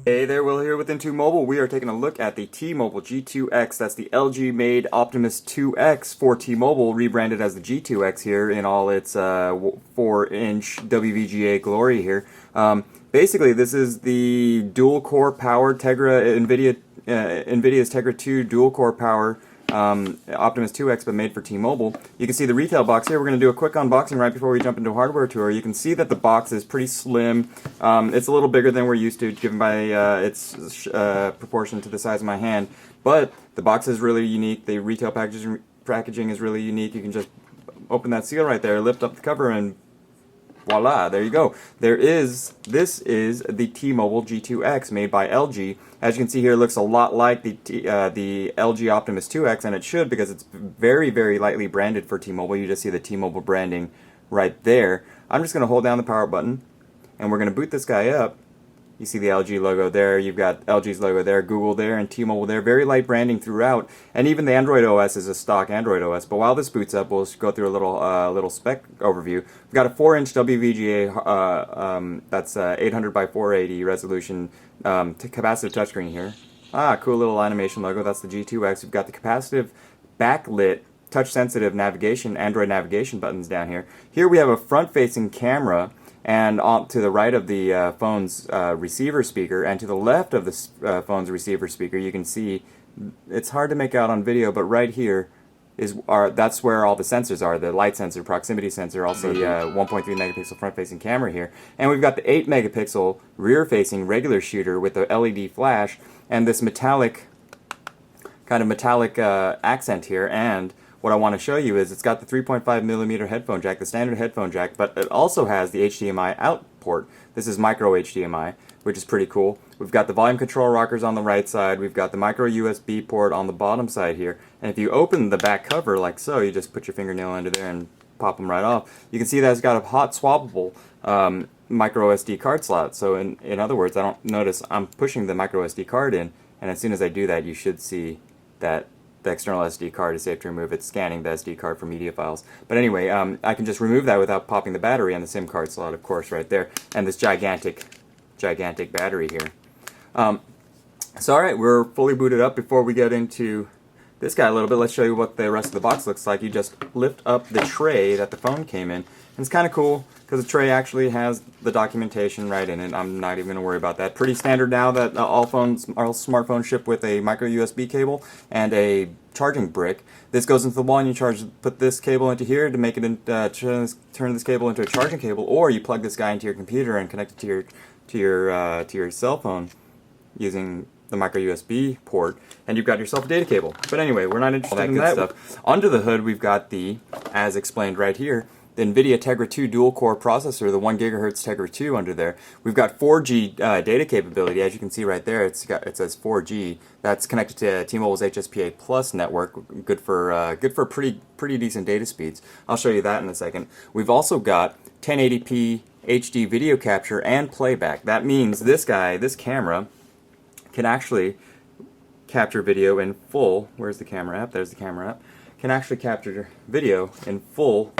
Hey there, Will here with IntoMobile. We are taking a look at the T-Mobile G2x. That's the LG made Optimus 2X for T-Mobile, rebranded as the G2X here in all its 4-inch WVGA glory here. Basically, this is the dual-core powered Tegra, NVIDIA's Tegra 2 dual-core power Optimus 2X, but made for T-Mobile. You can see the retail box here. We're going to do a quick unboxing right before we jump into a hardware tour. You can see that the box is pretty slim. It's a little bigger than we're used to, given by its proportion to the size of my hand. But the box is really unique. The retail packaging is really unique. You can just open that seal right there, lift up the cover, and voila, there you go. This is the T-Mobile G2X made by LG. As you can see here, it looks a lot like the LG Optimus 2X, and it should, because it's very, very lightly branded for T-Mobile. You just see the T-Mobile branding right there. I'm just going to hold down the power button, and we're going to boot this guy up. You see the LG logo there, you've got LG's logo there, Google there, and T-Mobile there. Very light branding throughout, and even the Android OS is a stock Android OS. But while this boots up, we'll go through a little spec overview. We've got a 4-inch WVGA, that's 800 by 480 resolution capacitive touchscreen here. Cool little animation logo. That's the G2X. We've got the capacitive backlit touch-sensitive navigation, Android navigation buttons down here. Here we have a front-facing camera, and to the right of the phone's receiver speaker, and to the left of the phone's receiver speaker, you can see, it's hard to make out on video, but right here that's where all the sensors are, the light sensor, proximity sensor, also the 1.3 megapixel front-facing camera here. And we've got the 8 megapixel rear-facing regular shooter with the LED flash, and this metallic accent here. And what I want to show you is it's got the 3.5 millimeter headphone jack, the standard headphone jack, but it also has the HDMI-out port. This is micro HDMI, which is pretty cool. We've got the volume control rockers on the right side. We've got the micro USB port on the bottom side here. And if you open the back cover like so, you just put your fingernail under there and pop them right off. You can see that it's got a hot swappable micro SD card slot. So in other words, notice I'm pushing the micro SD card in, and as soon as I do that, you should see that the external SD card is safe to remove. It's scanning the SD card for media files. But anyway, I can just remove that without popping the battery and the SIM card slot, of course, right there. And this gigantic battery here. So alright, we're fully booted up. Before we get into this guy a little bit, let's show you what the rest of the box looks like. You just lift up the tray that the phone came in. And it's kind of cool, because the tray actually has the documentation right in it. I'm not even going to worry about that. Pretty standard now that all smartphones ship with a micro USB cable and a charging brick. This goes into the wall, and you put this cable into here to make it turn this cable into a charging cable, or you plug this guy into your computer and connect it to your cell phone using the micro USB port, and you've got yourself a data cable. But anyway, we're not interested in that stuff. Under the hood, we've got the, as explained right here, the NVIDIA Tegra 2 dual-core processor, the 1 gigahertz Tegra 2 under there. We've got 4G data capability, as you can see right there. It says 4G. That's connected to T-Mobile's HSPA Plus network. Good for pretty decent data speeds. I'll show you that in a second. We've also got 1080p HD video capture and playback. That means this camera, can actually capture video in full. Where's the camera app? There's the camera app. Can actually capture video in full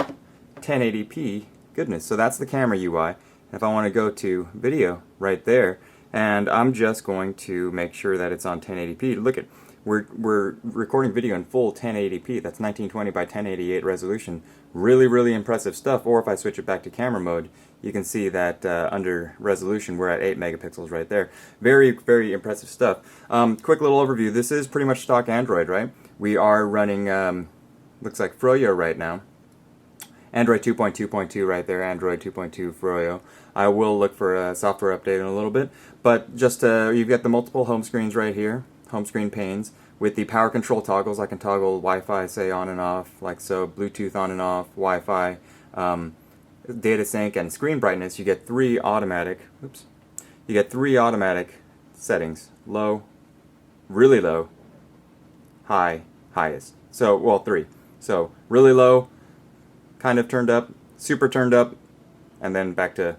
1080p goodness. So that's the camera UI. If I want to go to video right there, and I'm just going to make sure that it's on 1080p. Look at, we're recording video in full 1080p. That's 1920 by 1088 resolution. Really, really impressive stuff. Or if I switch it back to camera mode, you can see that under resolution we're at 8 megapixels right there. Very, very impressive stuff. Quick little overview. This is pretty much stock Android, right? We are running, looks like Froyo right now. Android 2.2.2 right there, Android 2.2 Froyo. I will look for a software update in a little bit, but just you've got the multiple home screens right here, home screen panes, with the power control toggles. I can toggle Wi-Fi, say, on and off, like so, Bluetooth on and off, Wi-Fi, data sync, and screen brightness. You get three automatic settings: low, really low, high, highest. So, well, three. So, really low, kind of turned up, super turned up, and then back to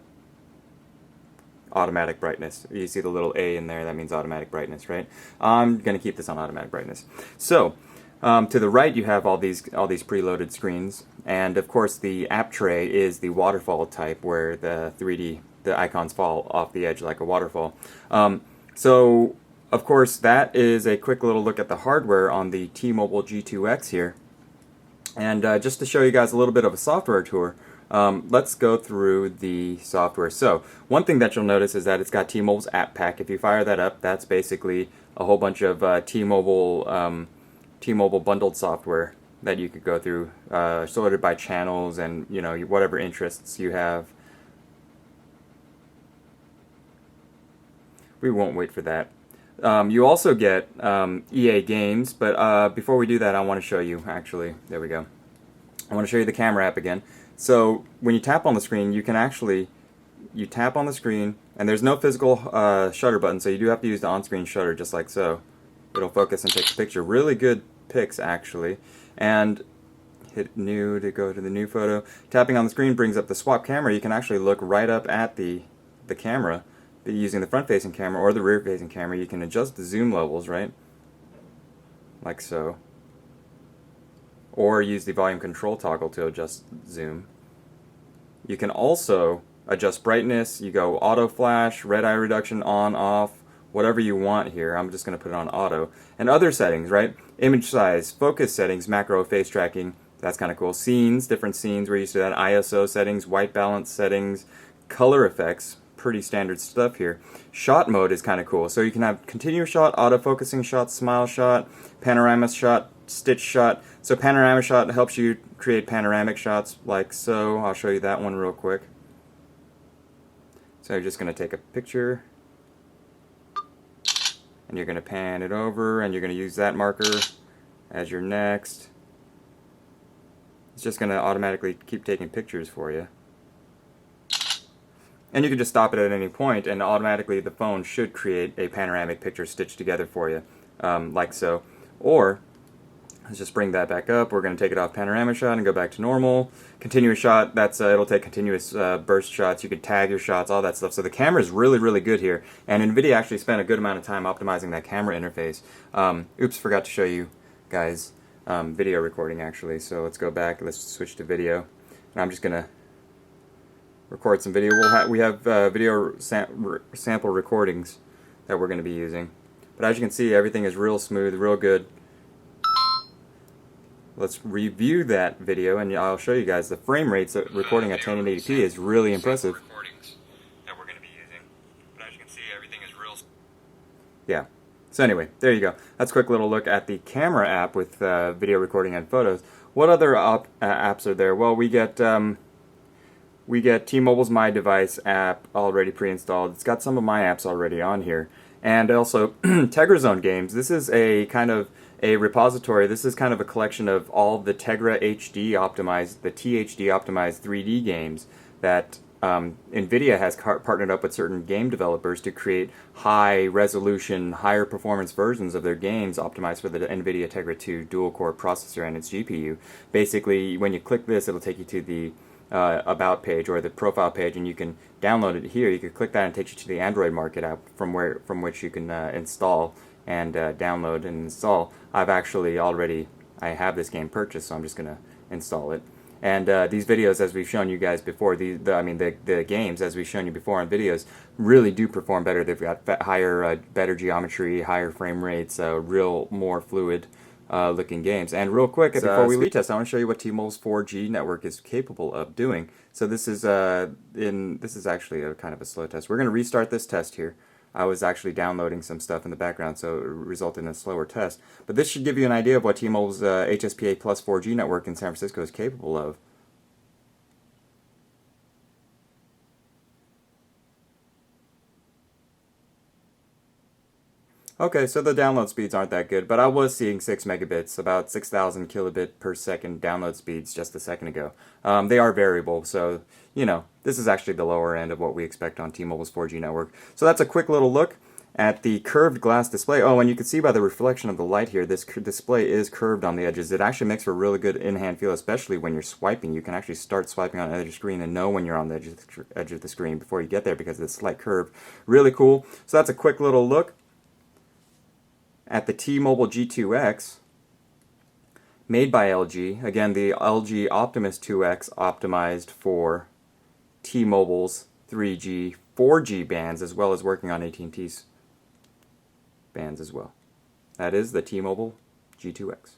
automatic brightness. You see the little A in there, that means automatic brightness, right? I'm going to keep this on automatic brightness. So, to the right you have all these preloaded screens, and of course the app tray is the waterfall type, where the icons fall off the edge like a waterfall. So, of course, that is a quick little look at the hardware on the T-Mobile G2X here. And just to show you guys a little bit of a software tour, let's go through the software. So, one thing that you'll notice is that it's got T-Mobile's app pack. If you fire that up, that's basically a whole bunch of T-Mobile bundled software that you could go through, sorted by channels and whatever interests you have. We won't wait for that. You also get EA games, but before we do that, I want to show you, actually, there we go. I want to show you the camera app again. So when you tap on the screen, you can actually, you tap on the screen, and there's no physical shutter button, so you do have to use the on-screen shutter, just like so. It'll focus and take a picture. Really good pics, actually. And hit new to go to the new photo. Tapping on the screen brings up the swap camera. You can actually look right up at the camera. Using the front-facing camera or the rear-facing camera, you can adjust the zoom levels, right? Like so. Or use the volume control toggle to adjust zoom. You can also adjust brightness. You go auto flash, red eye reduction, on, off, whatever you want here. I'm just going to put it on auto. And other settings, right? Image size, focus settings, macro face tracking. That's kind of cool. Scenes, different scenes. We're used to that. ISO settings, white balance settings, color effects. Pretty standard stuff here. Shot mode is kind of cool. So you can have continuous shot, autofocusing shot, smile shot, panorama shot, stitch shot. So panorama shot helps you create panoramic shots like so. I'll show you that one real quick. So you're just going to take a picture and you're going to pan it over and you're going to use that marker as your next. It's just going to automatically keep taking pictures for you. And you can just stop it at any point, and automatically the phone should create a panoramic picture stitched together for you, like so. Or, let's just bring that back up. We're going to take it off panorama shot and go back to normal. Continuous shot, that's it'll take continuous burst shots. You could tag your shots, all that stuff. So the camera is really, really good here. And NVIDIA actually spent a good amount of time optimizing that camera interface. Oops, forgot to show you guys video recording, actually. So let's go back. Let's switch to video. And I'm just going to record some video. We have video sample recordings that we're going to be using. But as you can see, everything is real smooth, real good. Let's review that video, and I'll show you guys the frame rates that recording at 1080p is really impressive. That we're going to be using. But as you can see, everything is real. Yeah. So anyway, there you go. That's a quick little look at the camera app with video recording and photos. What other apps are there? Well, we get T-Mobile's My Device app already pre-installed. It's got some of my apps already on here. And also Tegra Zone games. This is a kind of a repository. This is kind of a collection of all the Tegra HD optimized, the THD optimized 3D games that NVIDIA has partnered up with certain game developers to create high resolution, higher performance versions of their games optimized for the NVIDIA Tegra 2 dual core processor and its GPU. Basically, when you click this, it'll take you to the about page or the profile page, and you can download it here. You can click that and it takes you to the Android Market app from which you can install and download and install. I've actually I have this game purchased, so I'm just gonna install it. And these videos, as we've shown you guys before, the games, as we've shown you before on videos, really do perform better. They've got better geometry, higher frame rates, more fluid looking games. And real quick, before we leave test, I want to show you what T-Mobile's 4G network is capable of doing. So this is actually a kind of a slow test. We're going to restart this test here. I was actually downloading some stuff in the background, so it resulted in a slower test. But this should give you an idea of what T-Mobile's HSPA plus 4G network in San Francisco is capable of. Okay, so the download speeds aren't that good, but I was seeing 6 megabits, about 6,000 kilobit per second download speeds just a second ago. They are variable, so, this is actually the lower end of what we expect on T-Mobile's 4G network. So that's a quick little look at the curved glass display. Oh, and you can see by the reflection of the light here, this display is curved on the edges. It actually makes for a really good in-hand feel, especially when you're swiping. You can actually start swiping on the edge of the screen and know when you're on the edge of the screen before you get there because of the slight curve. Really cool. So that's a quick little look at the T-Mobile G2X, made by LG. Again, the LG Optimus 2X optimized for T-Mobile's 3G, 4G bands, as well as working on AT&T's bands as well. That is the T-Mobile G2x.